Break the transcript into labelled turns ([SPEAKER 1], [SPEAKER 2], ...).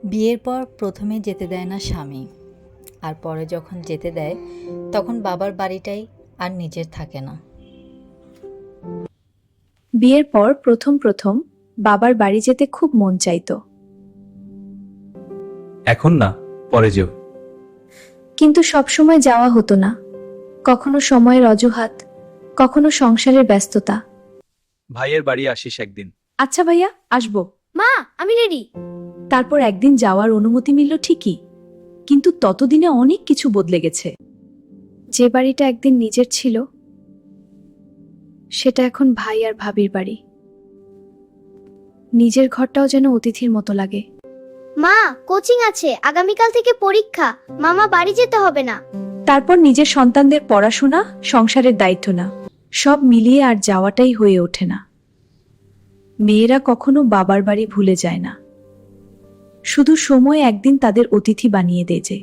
[SPEAKER 1] বিয়ের পর প্রথমে যেতে দেয় না স্বামী, আর পরে যখন যেতে দেয় তখন বাবার বাড়িটাই আর নিজের থাকে না।
[SPEAKER 2] বিয়ের পর প্রথম প্রথম বাবার বাড়ি যেতে খুব মন চাইতো,
[SPEAKER 3] এখন না, পরে যেও।
[SPEAKER 2] কিন্তু সবসময় যাওয়া হতো না। কখনো সময়ের অজুহাত, কখনো সংসারের ব্যস্ততা।
[SPEAKER 3] ভাইয়ের বাড়ি আসিস একদিন।
[SPEAKER 2] আচ্ছা ভাইয়া, আসবো।
[SPEAKER 4] মা, আমি রেডি।
[SPEAKER 2] তারপর একদিন যাওয়ার অনুমতি মিলল ঠিকই, কিন্তু ততদিনে অনেক কিছু বদলে গেছে। যে বাড়িটা একদিন নিজের ছিল, সেটা এখন ভাই আর ভাবির বাড়ি। নিজের ঘরটাও যেন অতিথির মতো লাগে।
[SPEAKER 4] মা, কোচিং আছে, আগামীকাল থেকে পরীক্ষা। মামা বাড়ি যেতে হবে না।
[SPEAKER 2] তারপর নিজের সন্তানদের পড়াশোনা, সংসারের দায়িত্ব না, সব মিলিয়ে আর যাওয়াটাই হয়ে ওঠে না। মেয়েরা কখনো বাবার বাড়ি ভুলে যায় না, শুধু সময় একদিন তাদের অতিথি বানিয়ে দেয়।